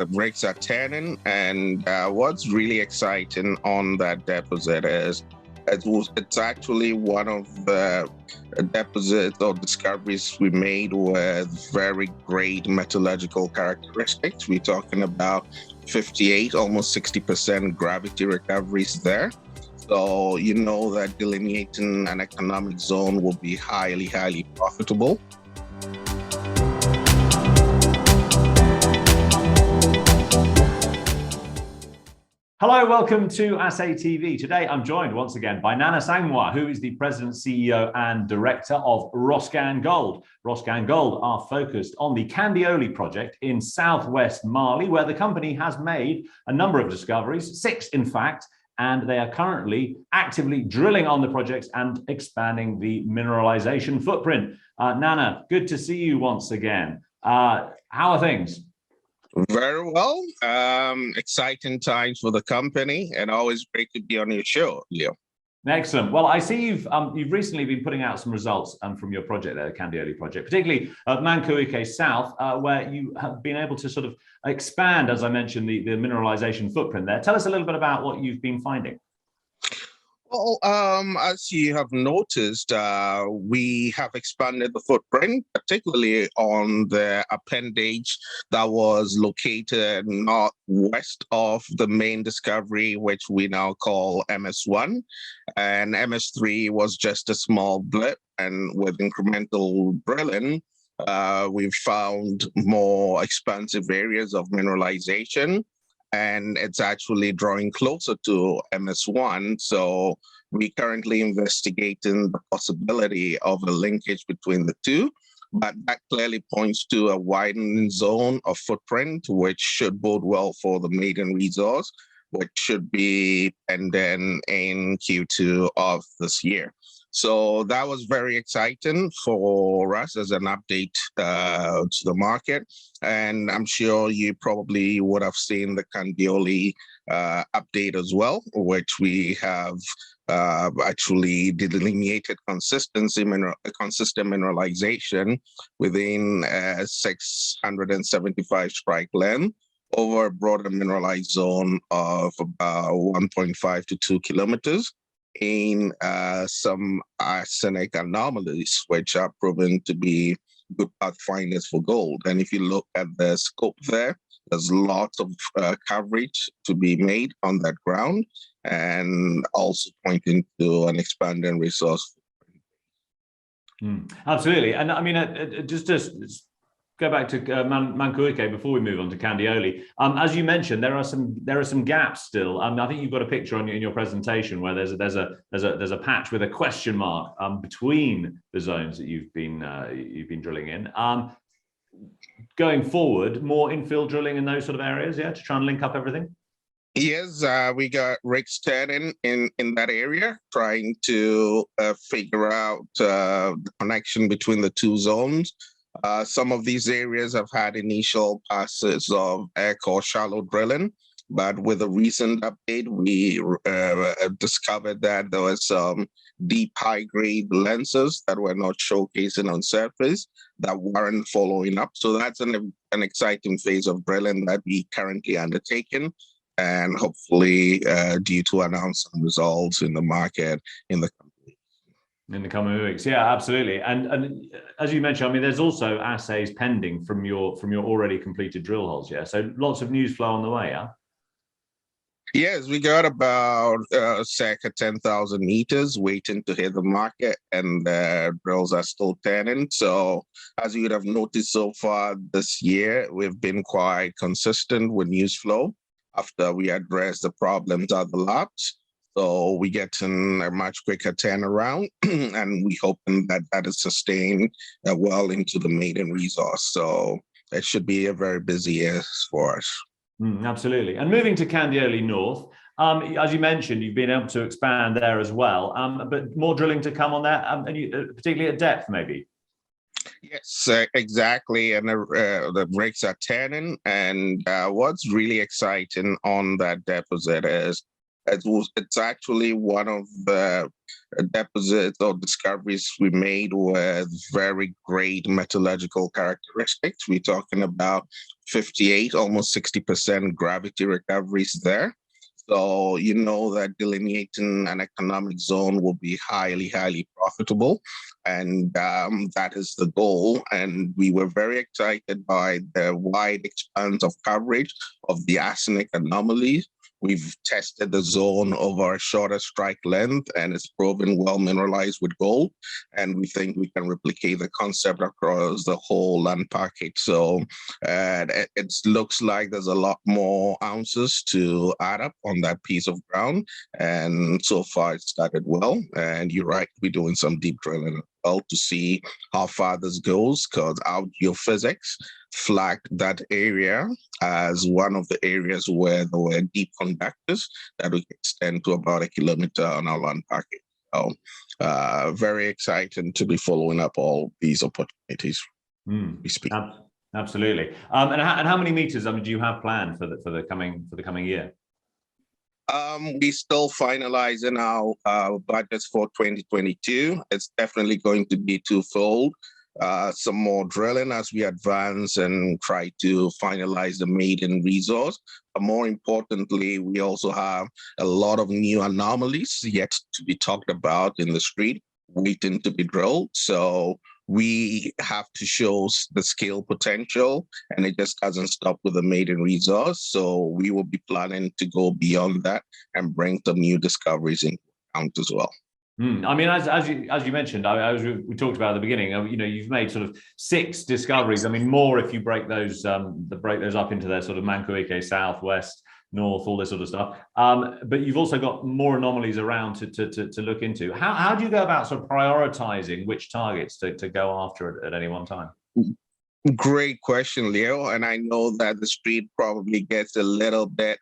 the rigs are turning, and what's really exciting on that deposit is it's actually one of the deposits or discoveries we made with very great metallurgical characteristics. We're talking about 58, almost 60% gravity recoveries there. So you know that delineating an economic zone will be highly, highly profitable. Hello, welcome to Assay TV. Today, I'm joined once again by Nana Sangmuah, who is the President, CEO and Director of Roscan Gold. Roscan Gold are focused on the Kandioli Project in southwest Mali, where the company has made a number of discoveries, 6 in fact, and they are currently actively drilling on the projects and expanding the mineralization footprint. Nana, good to see you once again. How are things? Very well. Exciting times for the company, and always great to be on your show, Leo. Excellent. Well, I see you've recently been putting out some results from your project there, the Kandioli Project, particularly Mankouke South, where you have been able to sort of expand, as I mentioned, the mineralization footprint there. Tell us a little bit about what you've been finding. Well, as you have noticed, we have expanded the footprint, particularly on the appendage that was located northwest of the main discovery, which we now call MS1. And MS3 was just a small blip, and with incremental drilling, we've found more expansive areas of mineralization. And it's actually drawing closer to MS1. So we're currently investigating the possibility of a linkage between the two, but that clearly points to a widening zone of footprint, which should bode well for the maiden resource, which should be pending in Q2 of this year. So that was very exciting for us as an update to the market. And I'm sure you probably would have seen the Kandioli update as well, which we have actually delineated consistent mineralization within 675 strike length over a broader mineralized zone of about 1.5 to 2 kilometers. In some arsenic anomalies, which are proven to be good pathfinders for gold. And if you look at the scope there, there's lots of coverage to be made on that ground, and also pointing to an expanding resource. Absolutely. And I mean, just go back to Mankouke before we move on to Kandioli. As you mentioned, there are some gaps still. I think you've got a picture in your presentation where there's a patch with a question mark between the zones that you've been drilling in. Going forward, more infill drilling in those sort of areas, yeah, to try and link up everything. Yes, we got rigs turning in that area, trying to figure out the connection between the two zones. Some of these areas have had initial passes of air core shallow drilling, but with a recent update, we discovered that there were some deep high-grade lenses that were not showcasing on surface that weren't following up. So that's an exciting phase of drilling that we currently undertaking, and hopefully due to announce some results in the market in the coming weeks. Yeah, absolutely. And as you mentioned, I mean, there's also assays pending from your already completed drill holes. Yeah, so lots of news flow on the way. Yeah. Yes, we got about circa 10,000 meters waiting to hit the market, and drills are still turning. So as you would have noticed so far this year, we've been quite consistent with news flow after we address the problems at the labs. So we get in a much quicker turnaround, and we hoping that that is sustained well into the maiden resource. So it should be a very busy year for us. Absolutely. And moving to Kandioli North, as you mentioned, you've been able to expand there as well, but more drilling to come on that, particularly at depth, maybe. Yes, exactly. And the rigs are turning. And what's really exciting on that deposit is It's actually one of the deposits or discoveries we made with very great metallurgical characteristics. We're talking about 58, almost 60% gravity recoveries there. So you know that delineating an economic zone will be highly, highly profitable. And that is the goal. And we were very excited by the wide expanse of coverage of the arsenic anomalies. We've tested the zone over a shorter strike length, and it's proven well mineralized with gold. And we think we can replicate the concept across the whole land package. So it looks like there's a lot more ounces to add up on that piece of ground. And so far, it started well. And you're right, we're doing some deep drilling as well to see how far this goes, because our geophysics flagged that area as one of the areas where there were deep conductors that would extend to about 1 kilometer on our land package. So very exciting to be following up all these opportunities. We speak. Absolutely. And how many meters do you have planned for the coming year? We're still finalizing our budgets for 2022. It's definitely going to be twofold. Some more drilling as we advance and try to finalize the maiden resource. But more importantly, we also have a lot of new anomalies yet to be talked about in the street, waiting to be drilled. So we have to show the scale potential, and it just doesn't stop with the maiden resource. So we will be planning to go beyond that and bring some new discoveries into account as well. I mean, as you mentioned, we talked about at the beginning. You know, you've made sort of 6 discoveries. I mean, more if you break those up into their sort of Mankouke South, West, North, all this sort of stuff. But you've also got more anomalies around to look into. How do you go about sort of prioritizing which targets to go after at any one time? Great question, Leo. And I know that the street probably gets a little bit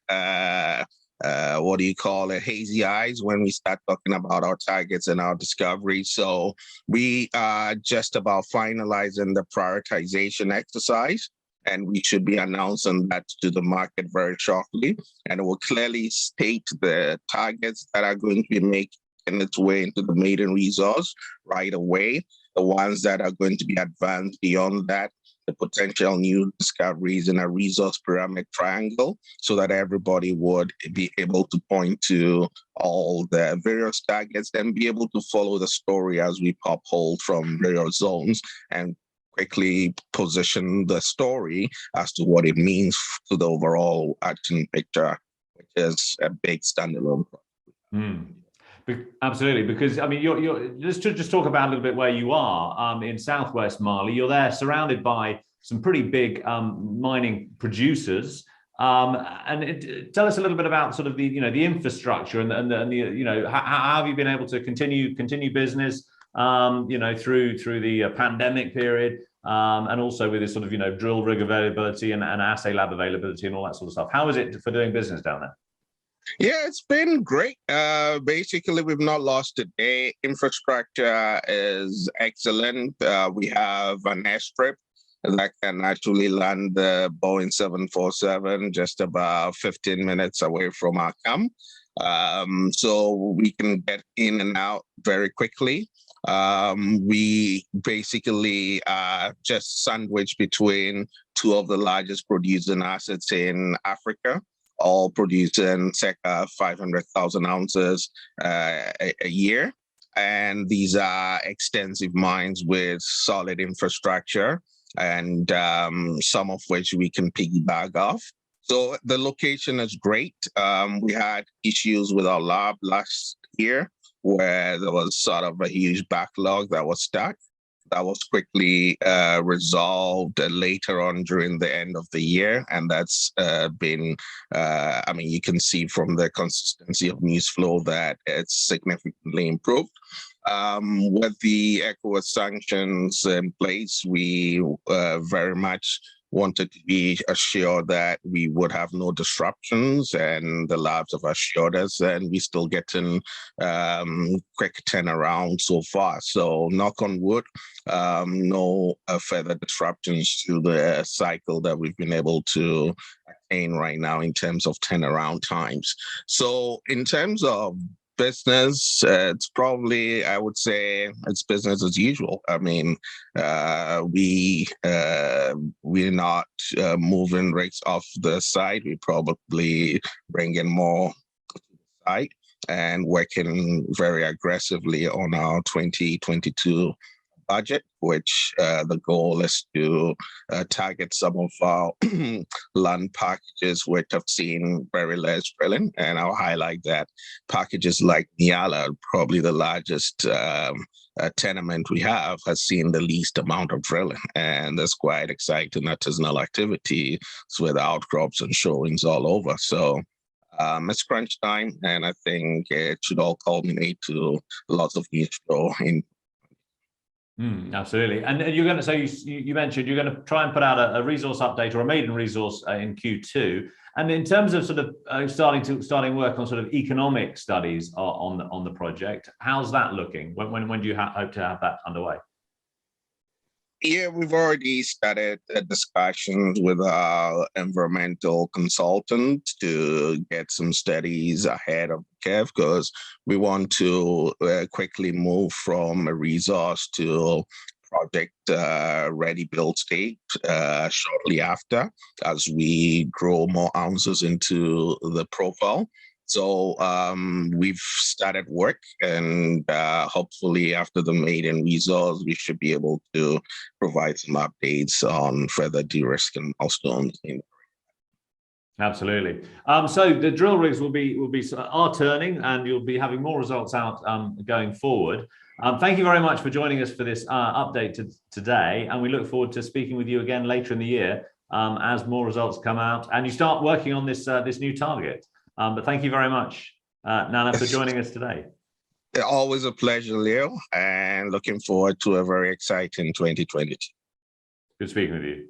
hazy eyes when we start talking about our targets and our discoveries. So we are just about finalizing the prioritization exercise, and we should be announcing that to the market very shortly. And it will clearly state the targets that are going to be making its way into the maiden resource right away, the ones that are going to be advanced beyond that, the potential new discoveries in a resource pyramid triangle, so that everybody would be able to point to all the various targets and be able to follow the story as we pop holes from various zones and quickly position the story as to what it means to the overall action picture, which is a big standalone project. Absolutely, because I mean, let's just talk about a little bit where you are in Southwest Mali. You're there, surrounded by some pretty big mining producers. And tell us a little bit about sort of the the infrastructure and the how have you been able to continue business through the pandemic period, and also with this sort of drill rig availability and assay lab availability and all that sort of stuff. How is it for doing business down there? Yeah, it's been great. Basically, we've not lost a day. Infrastructure is excellent. We have an airstrip that can actually land the Boeing 747 just about 15 minutes away from our camp. So we can get in and out very quickly. We basically just sandwiched between 2 of the largest producing assets in Africa, all producing circa 500,000 ounces a year. And these are extensive mines with solid infrastructure, and some of which we can piggyback off. So the location is great. We had issues with our lab last year where there was sort of a huge backlog that was stuck. That was quickly resolved later on during the end of the year. And that's been, I mean, you can see from the consistency of news flow that it's significantly improved. With the ECOWAS sanctions in place, we very much wanted to be assured that we would have no disruptions, and the labs have assured us, and we're still getting quick turnaround so far. So knock on wood, no further disruptions to the cycle that we've been able to attain right now in terms of turnaround times. So in terms of business, it's probably, I would say, it's business as usual. I mean, we're not moving rigs off the side. We probably bring in more to the side and working very aggressively on our 2022 budget, which the goal is to target some of our land packages which have seen very less drilling. And I'll highlight that packages like Nyala, probably the largest tenement we have, has seen the least amount of drilling. And that's quite exciting artisanal activity with outcrops and showings all over. So it's crunch time, and I think it should all culminate to lots of news flow in. Absolutely. And you're going to, so you mentioned you're going to try and put out a resource update or a maiden resource in Q2. And in terms of sort of starting work on sort of economic studies on the project, how's that looking? When do you hope to have that underway? Yeah, we've already started discussions with our environmental consultant to get some studies ahead of the curve, because we want to quickly move from a resource to project ready build state shortly after, as we grow more ounces into the profile. So we've started work, and hopefully after the maiden resource, we should be able to provide some updates on further de-risking milestones. Absolutely. So the drill rigs are turning, and you'll be having more results out going forward. Thank you very much for joining us for this update today, and we look forward to speaking with you again later in the year as more results come out and you start working on this new target. But thank you very much, Nana, for joining us today. Always a pleasure, Leo, and looking forward to a very exciting 2022. Good speaking with you.